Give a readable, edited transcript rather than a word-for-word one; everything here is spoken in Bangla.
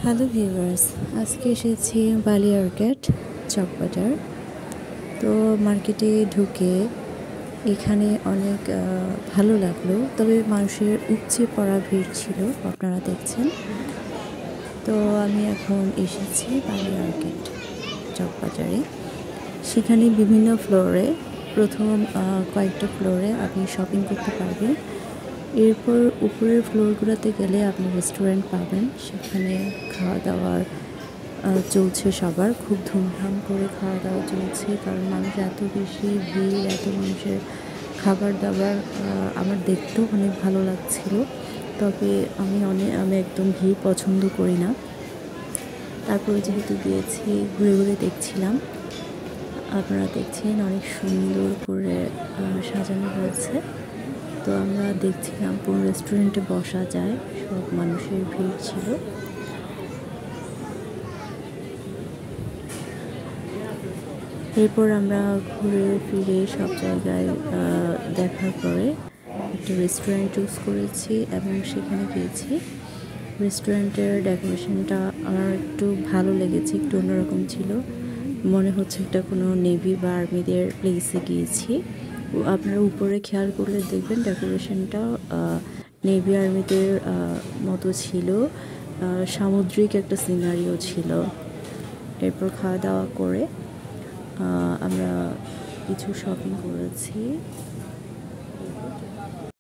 হ্যালো ভিউয়ার্স, আজকে এসেছি বালি আর্কেড চকবাজার। তো মার্কেটে ঢুকে এখানে অনেক ভালো লাগলো, তবে মানুষের উপচে পড়া ভিড় ছিল, আপনারা দেখছেন। তো আমি এখন এসেছি বালি আর্কেড চকবাজারে। সেখানে বিভিন্ন ফ্লোরে, প্রথম কয়েকটা ফ্লোরে আপনি শপিং করতে পারবেন। এরপর উপরের ফ্লোরগুলোতে গেলে আপনি রেস্টুরেন্ট পাবেন, সেখানে খাওয়া দাওয়ার চলছে, সবার খুব ধুমধাম করে খাওয়া দাওয়া চলছে, কারণ মানুষ এত বেশি ভিড়, এত মানুষের খাবার দাবার আমার দেখতেও অনেক ভালো লাগছিল। তবে আমি একদম ভিড় পছন্দ করি না। তারপরে যেহেতু গিয়েছি, ঘুরে ঘুরে দেখছিলাম। আপনারা দেখছেন অনেক সুন্দর করে সাজানো হয়েছে। তো আমরা দেখছিলাম কোন রেস্টুরেন্টে বসা যায়, সব মানুষের ভিড় ছিল। এরপর আমরা ঘুরে ফিরে সব জায়গায় দেখার পরে একটা রেস্টুরেন্ট চুজ করেছি এবং সেখানে গিয়েছি। রেস্টুরেন্টের ডেকোরেশনটা আমার একটু ভালো লেগেছে, একটু অন্যরকম ছিল, মনে হচ্ছে এটা কোনো নেভি বা আর্মিদের প্লেসে গিয়েছি। আপনারা উপরে খেয়াল করলে দেখবেন ডেকোরেশনটা নেভি আর্মিদের মতো ছিল, সামুদ্রিক একটা সিনারিও ছিল। এরপর খাওয়া দাওয়া করে আমরা কিছু শপিং করেছি।